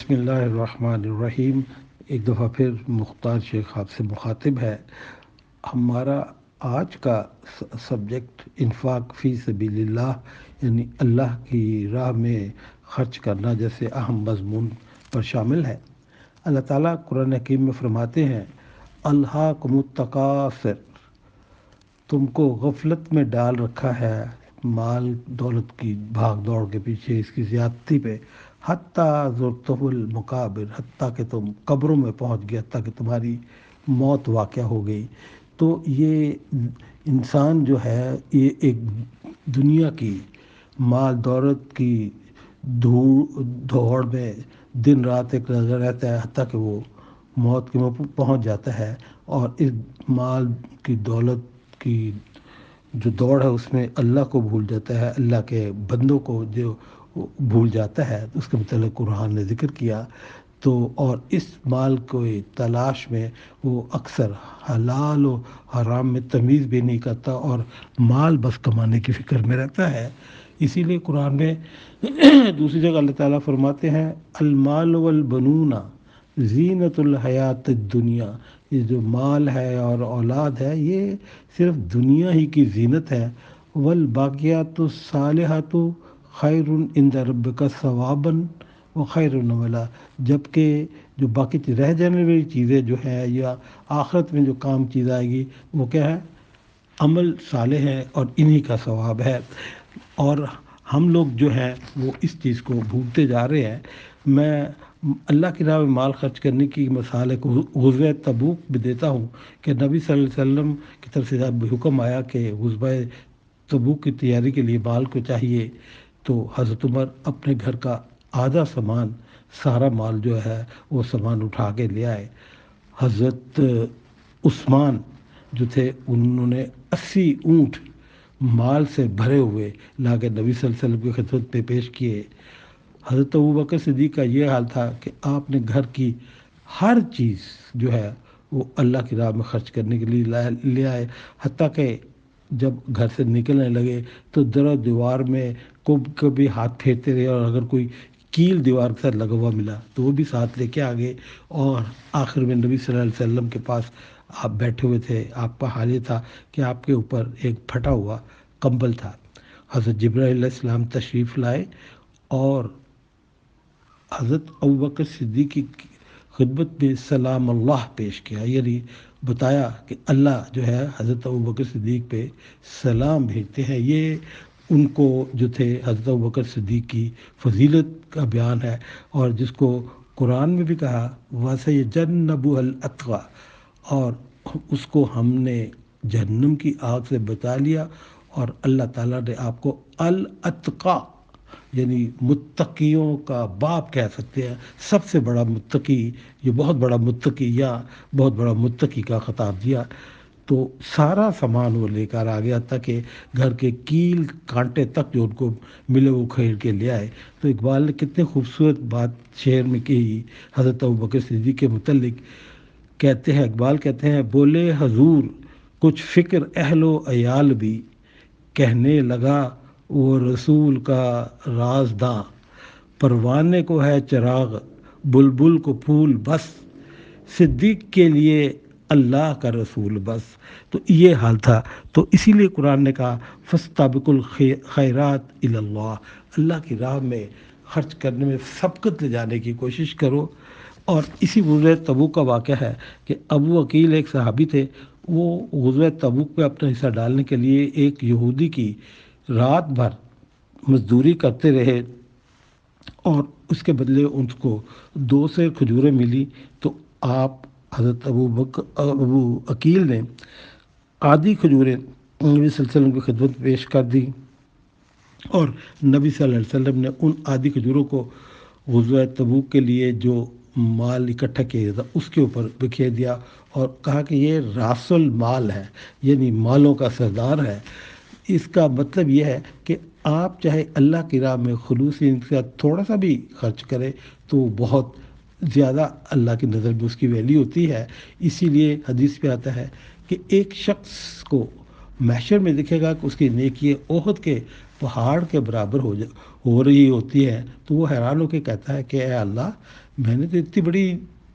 بسم اللہ الرحمن الرحیم۔ ایک دفعہ پھر مختار شیخ آپ سے مخاطب ہے۔ ہمارا آج کا سبجیکٹ انفاق فی سبیل اللہ، یعنی اللہ کی راہ میں خرچ کرنا جیسے اہم مضمون پر شامل ہے۔ اللہ تعالیٰ قرآن حکیم میں فرماتے ہیں، الہاکم التکاثر، تم کو غفلت میں ڈال رکھا ہے مال دولت کی بھاگ دوڑ کے پیچھے، اس کی زیادتی پہ، حتیٰ زرتم المقابر، حتیٰ کہ تم قبروں میں پہنچ گئے، حتیٰ کہ تمہاری موت واقع ہو گئی۔ تو یہ انسان جو ہے یہ ایک دنیا کی مال دولت کی دوڑ میں دن رات ایک نظر رہتا ہے، حتیٰ کہ وہ موت کے منہ پہنچ جاتا ہے، اور اس مال کی دولت کی جو دوڑ ہے اس میں اللہ کو بھول جاتا ہے، اللہ کے بندوں کو جو بھول جاتا ہے۔ اس کے متعلق قرآن نے ذکر کیا۔ تو اور اس مال کو تلاش میں وہ اکثر حلال و حرام میں تمیز بھی نہیں کرتا اور مال بس کمانے کی فکر میں رہتا ہے۔ اسی لیے قرآن میں دوسری جگہ اللہ تعالیٰ فرماتے ہیں، المال والبنون زینت الحیات الدنیا، یہ جو مال ہے اور اولاد ہے یہ صرف دنیا ہی کی زینت ہے۔ والباقیات الصالحات خیر عند ربک ثوابا وخیر عملا، جبکہ جو باقی رہ جانے والی چیزیں جو ہیں یا آخرت میں جو کام چیز آئے گی وہ کیا ہے؟ عمل صالح ہے اور انہی کا ثواب ہے۔ اور ہم لوگ جو ہیں وہ اس چیز کو بھولتے جا رہے ہیں۔ میں اللہ کی راہ میں مال خرچ کرنے کی مثال ایک غزوہ تبوک بھی دیتا ہوں کہ نبی صلی اللہ علیہ وسلم کی طرف سے جب حکم آیا کہ غزوہ تبوک کی تیاری کے لیے مال کو چاہیے، تو حضرت عمر اپنے گھر کا آدھا سامان، سارا مال جو ہے وہ سامان اٹھا کے لے آئے۔ حضرت عثمان جو تھے انہوں نے 80 اونٹ مال سے بھرے ہوئے لا کے نبی صلی اللہ علیہ وسلم کی خدمت میں پیش کیے۔ حضرت ابوبکر صدیق کا یہ حال تھا کہ آپ نے گھر کی ہر چیز جو ہے وہ اللہ کی راہ میں خرچ کرنے کے لیے لے آئے، حتیٰ کہ جب گھر سے نکلنے لگے تو در و دیوار میں کبھی ہاتھ پھیرتے رہے، اور اگر کوئی کیل دیوار کے ساتھ لگا ہوا ملا تو وہ بھی ساتھ لے کے آ گئے۔ اور آخر میں نبی صلی اللہ علیہ وسلم کے پاس آپ بیٹھے ہوئے تھے، آپ کا حال یہ تھا کہ آپ کے اوپر ایک پھٹا ہوا کمبل تھا۔ حضرت جبرائیل علیہ السلام تشریف لائے اور حضرت ابوبکر صدیق کی خدمت میں سلام اللہ پیش کیا، یعنی بتایا کہ اللہ جو ہے حضرت ابوبکر صدیق پہ سلام بھیجتے ہیں۔ یہ ان کو جو تھے حضرت ابوبکر صدیق کی فضیلت کا بیان ہے، اور جس کو قرآن میں بھی کہا وَسَيَجَنَّبُهَا الْأَتْقَى، اور اس کو ہم نے جہنم کی آگ سے بچا لیا، اور اللہ تعالیٰ نے آپ کو الاتقا یعنی متقیوں کا باپ کہہ سکتے ہیں، سب سے بڑا متقی، یہ بہت بڑا متقی یا بہت بڑا متقی کا خطاب دیا۔ تو سارا سامان وہ لے کر آ گیا تاکہ گھر کے کیل کانٹے تک جو ان کو ملے وہ کھیر کے لے آئے۔ تو اقبال نے کتنے خوبصورت بات شعر میں کہی حضرت ابوبکر صدیق کے متعلق۔ کہتے ہیں، اقبال کہتے ہیں، بولے حضور کچھ فکر اہل و عیال بھی، کہنے لگا وہ رسول کا رازداں، پروانے کو ہے چراغ بلبل کو پھول بس، صدیق کے لیے اللہ کا رسول بس۔ تو یہ حال تھا۔ تو اسی لیے قرآن نے کہا فاستبقوا الخیرات الی اللہ، اللہ کی راہ میں خرچ کرنے میں سبقت لے جانے کی کوشش کرو۔ اور اسی غزوہ تبوک کا واقعہ ہے کہ ابو عقیل ایک صحابی تھے، وہ غزوہ تبوک پہ اپنا حصہ ڈالنے کے لیے ایک یہودی کی رات بھر مزدوری کرتے رہے، اور اس کے بدلے ان کو 2 سیر کھجوریں ملی۔ تو آپ حضرت ابو عقیل نے آدھی کھجوریں نبی صلی اللہ علیہ وسلم کی خدمت پیش کر دی، اور نبی صلی اللہ علیہ وسلم نے ان آدھی کھجوروں کو غزوہ تبوک کے لیے جو مال اکٹھا کیا تھا اس کے اوپر بکھیر دیا، اور کہا کہ یہ راس المال ہے، یعنی مالوں کا سردار ہے۔ اس کا مطلب یہ ہے کہ آپ چاہے اللہ کی راہ میں خلوصی کے ساتھ تھوڑا سا بھی خرچ کریں تو بہت زیادہ اللہ کی نظر میں اس کی ویلیو ہوتی ہے۔ اسی لیے حدیث پہ آتا ہے کہ ایک شخص کو محشر میں دکھے گا کہ اس کی نیکی احد کے پہاڑ کے برابر ہو رہی ہوتی ہے، تو وہ حیران ہو کے کہتا ہے کہ اے اللہ، میں نے تو اتنی بڑی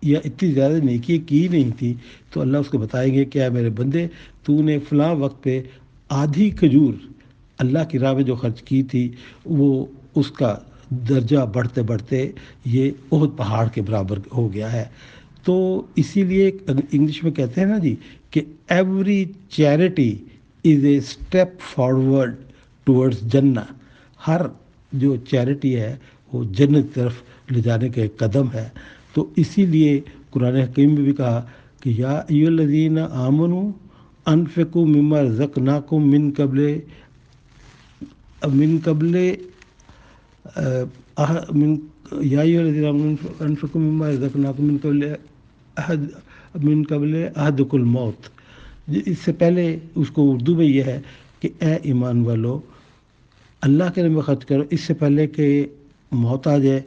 یا اتنی زیادہ نیکی کی نہیں تھی، تو اللہ اس کو بتائیں گے کہ اے میرے بندے، تو نے فلاں وقت پہ آدھی کھجور اللہ کی راہ میں جو خرچ کی تھی، وہ اس کا درجہ بڑھتے بڑھتے یہ احد پہاڑ کے برابر ہو گیا ہے۔ تو اسی لیے انگلش میں کہتے ہیں نا جی کہ every charity is a step forward towards جنہ۔ ہر جو چیریٹی ہے وہ جنت کی طرف لے جانے کا ایک قدم ہے۔ تو اسی لیے قرآن حکیم میں بھی کہا کہ یا ایھا الذین آمنوا انفقوا مما رزقناکم من قبل من یا ایھا الذین آمنوا انفقوا مما رزقناکم من قبل احدکم الموت۔ اس سے پہلے اس کو اردو میں یہ ہے کہ اے ایمان والو، اللہ کے نام میں خرچ کرو اس سے پہلے کہ موت آ جائے۔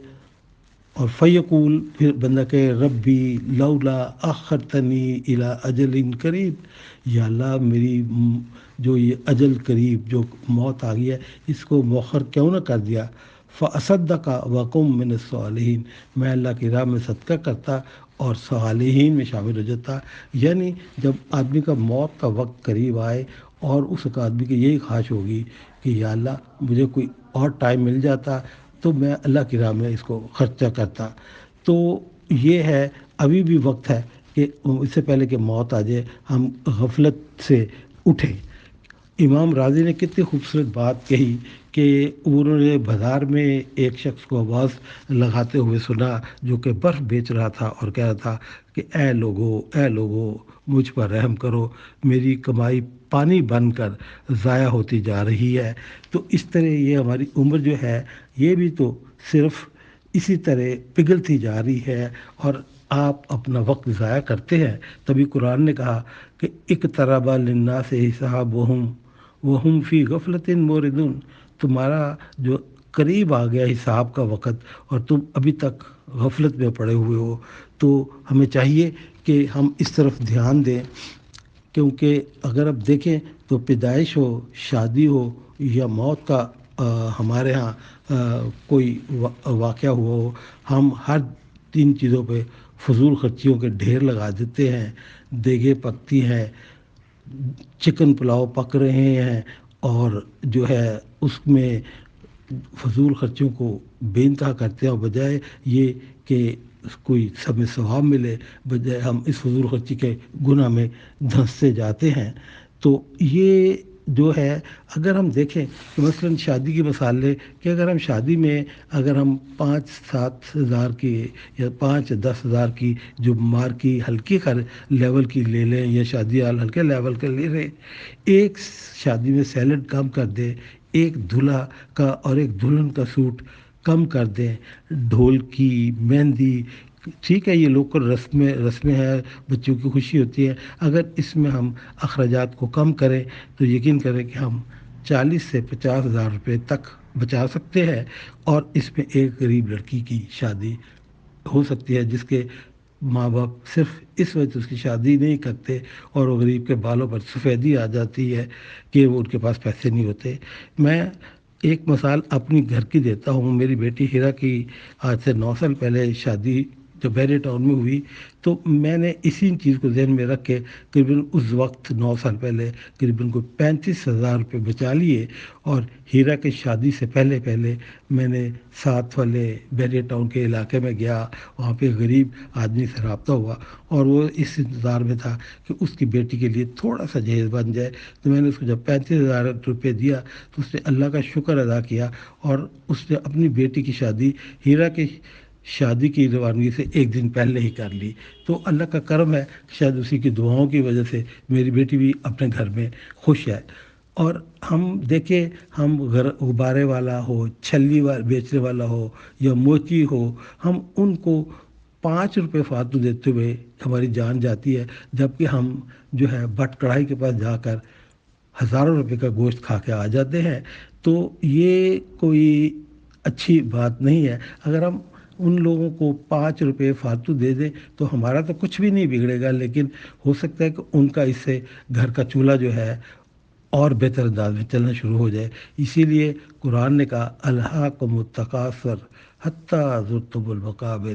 اور فیقول، پھر بندہ کہے ربی لولا اخرتنی الی اجل قریب، یا اللہ میری جو یہ اجل قریب جو موت آ گئی ہے اس کو مؤخر کیوں نہ کر دیا، فاصدق وکم من الصالحین، میں اللہ کی راہ میں صدقہ کرتا اور صالحین میں شامل ہو جاتا۔ یعنی جب آدمی کا موت کا وقت قریب آئے اور اس کا آدمی کی یہی خواہش ہوگی کہ یا اللہ مجھے کوئی اور ٹائم مل جاتا تو میں اللہ کی راہ میں اس کو خرچہ کرتا۔ تو یہ ہے، ابھی بھی وقت ہے کہ اس سے پہلے کہ موت آ جائے ہم غفلت سے اٹھیں۔ امام راضی نے کتنی خوبصورت بات کہی کہ انہوں نے بازار میں ایک شخص کو آواز لگاتے ہوئے سنا جو کہ برف بیچ رہا تھا اور کہہ رہا تھا کہ اے لوگو مجھ پر رحم کرو، میری کمائی پانی بن کر ضائع ہوتی جا رہی ہے۔ تو اس طرح یہ ہماری عمر جو ہے یہ بھی تو صرف اسی طرح پگھلتی جا رہی ہے اور آپ اپنا وقت ضائع کرتے ہیں۔ تبھی قرآن نے کہا کہ اقترب للناس حسابهم وهم فی غفلۃ معرضون، تمہارا جو قریب آ گیا حساب کا وقت اور تم ابھی تک غفلت میں پڑے ہوئے ہو۔ تو ہمیں چاہیے کہ ہم اس طرف دھیان دیں، کیونکہ اگر آپ دیکھیں تو پیدائش ہو، شادی ہو یا موت کا ہمارے ہاں کوئی واقعہ ہوا ہو، ہم ہر تین چیزوں پہ فضول خرچیوں کے ڈھیر لگا دیتے ہیں۔ دیگیں پکتی ہیں، چکن پلاؤ پک رہے ہیں اور جو ہے اس میں فضول خرچیوں کو بے انتہا کرتے ہیں، اور بجائے یہ کہ کوئی سب میں ثواب ملے، بجائے ہم اس فضول خرچی کے گناہ میں دھنستے جاتے ہیں۔ تو یہ جو ہے اگر ہم دیکھیں کہ مثلاً شادی کی مثال لیں کہ اگر ہم شادی میں اگر ہم 5-7 ہزار کی یا 5-10 ہزار کی جو مار کی ہلکی لیول کی لے لیں یا شادی ہال ہلکے لیول کا لے لیں، ایک شادی میں سیلڈ کم کر دیں، ایک دلہا کا اور ایک دلہن کا سوٹ کم کر دیں، ڈھول کی مہندی، ٹھیک ہے یہ لوکل رسمیں ہیں، بچوں کی خوشی ہوتی ہے، اگر اس میں ہم اخراجات کو کم کریں تو یقین کریں کہ ہم 40 سے 50 ہزار روپے تک بچا سکتے ہیں، اور اس میں ایک غریب لڑکی کی شادی ہو سکتی ہے جس کے ماں باپ صرف اس وجہ سے اس کی شادی نہیں کرتے اور وہ غریب کے بالوں پر سفیدی آ جاتی ہے کہ وہ ان کے پاس پیسے نہیں ہوتے۔ میں ایک مثال اپنی گھر کی دیتا ہوں۔ میری بیٹی ہیرا کی آج سے 9 سال پہلے شادی جب بحری ٹاؤن میں ہوئی تو میں نے اسی چیز کو ذہن میں رکھ کے قریباً اس وقت 9 سال پہلے قریباً کوئی 35 ہزار روپے بچا لیے، اور ہیرا کی شادی سے پہلے میں نے ساتھ والے بحری ٹاؤن کے علاقے میں گیا، وہاں پہ غریب آدمی سے رابطہ ہوا اور وہ اس انتظار میں تھا کہ اس کی بیٹی کے لیے تھوڑا سا جہیز بن جائے۔ تو میں نے اس کو جب 35 ہزار روپے دیا تو اس نے اللہ کا شکر ادا کیا اور اس نے اپنی بیٹی کی شادی ہیرا کی شادی کی روانگی سے ایک دن پہلے ہی کر لی۔ تو اللہ کا کرم ہے کہ شاید اسی کی دعاؤں کی وجہ سے میری بیٹی بھی اپنے گھر میں خوش ہے۔ اور ہم دیکھیں، ہم غبارے والا ہو، چھلی بیچنے والا ہو یا موچی ہو، ہم ان کو 5 روپے فالتو دیتے ہوئے ہماری جان جاتی ہے، جبکہ ہم جو ہے بٹ کڑھائی کے پاس جا کر ہزاروں روپے کا گوشت کھا کے آ جاتے ہیں۔ تو یہ کوئی اچھی بات نہیں ہے۔ اگر ہم ان لوگوں کو 5 روپے فالتو دے دیں تو ہمارا تو کچھ بھی نہیں بگڑے گا، لیکن ہو سکتا ہے کہ ان کا اس سے گھر کا چولہا جو ہے اور بہتر انداز میں چلنا شروع ہو جائے۔ اسی لیے قرآن نے کہا الہاکم التکاثر حتی زرتم المقابر،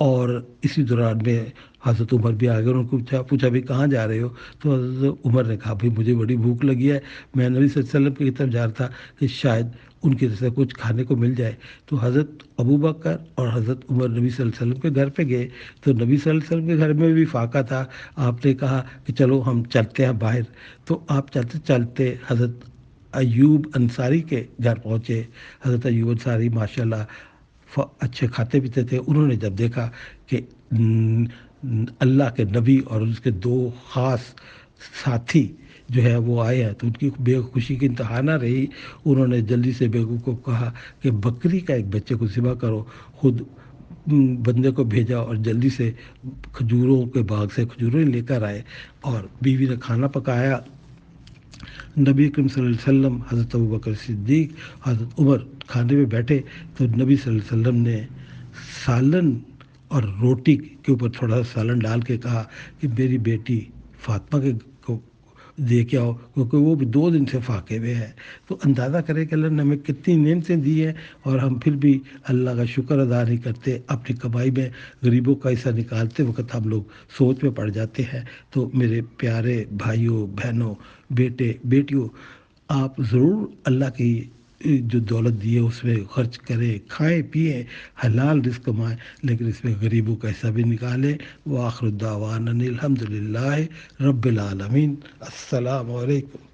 اور اسی دوران میں حضرت عمر بھی آ گئے، انہوں کو پوچھا بھی کہاں جا رہے ہو؟ تو حضرت عمر نے کہا بھائی مجھے بڑی بھوک لگی ہے، میں نبی صلی اللہ علیہ وسلم کی طرف جا رہا تھا کہ شاید ان کی طرف سے کچھ کھانے کو مل جائے۔ تو حضرت ابوبکر اور حضرت عمر نبی صلی اللہ علیہ وسلم کے گھر پہ گئے، تو نبی صلی اللہ علیہ وسلم کے گھر میں بھی فاقہ تھا۔ آپ نے کہا کہ چلو ہم چلتے ہیں باہر، تو آپ چلتے چلتے حضرت ایوب انصاری کے گھر پہنچے۔ حضرت ایوب انصاری ماشاءاللہ اچھے کھاتے پیتے تھے۔ انہوں نے جب دیکھا کہ اللہ کے نبی اور اس کے دو خاص ساتھی جو ہے وہ آئے ہیں، تو ان کی بے خوشی کی انتہا نہ رہی۔ انہوں نے جلدی سے بیگم کو کہا کہ بکری کا ایک بچے کو ذبح کرو، خود بندے کو بھیجا اور جلدی سے کھجوروں کے باغ سے کھجوریں لے کر آئے، اور بیوی نے کھانا پکایا۔ نبی اکرم صلی اللہ علیہ وسلم، حضرت ابوبکر صدیق، حضرت عمر کھانے میں بیٹھے تو نبی صلی اللہ علیہ وسلم نے سالن اور روٹی کے اوپر تھوڑا سا سالن ڈال کے کہا کہ میری بیٹی فاطمہ کے کو دے کے آؤ، کیونکہ وہ بھی 2 دن سے فاقے میں ہے۔ تو اندازہ کرے کہ اللہ نے ہمیں کتنی نعمتیں دی ہیں، اور ہم پھر بھی اللہ کا شکر ادا نہیں کرتے۔ اپنی کمائی میں غریبوں کا حصہ نکالتے وقت ہم لوگ سوچ میں پڑ جاتے ہیں۔ تو میرے پیارے بھائیوں بہنوں، بیٹے بیٹیوں، آپ ضرور اللہ کی جو دولت دی ہے اس میں خرچ کریں، کھائیں پئیں، حلال رزق کمائیں، لیکن اس میں غریبوں کا حصہ بھی نکالیں۔ وآخر الدعوانا الحمد للہ رب العالمین۔ السلام علیکم۔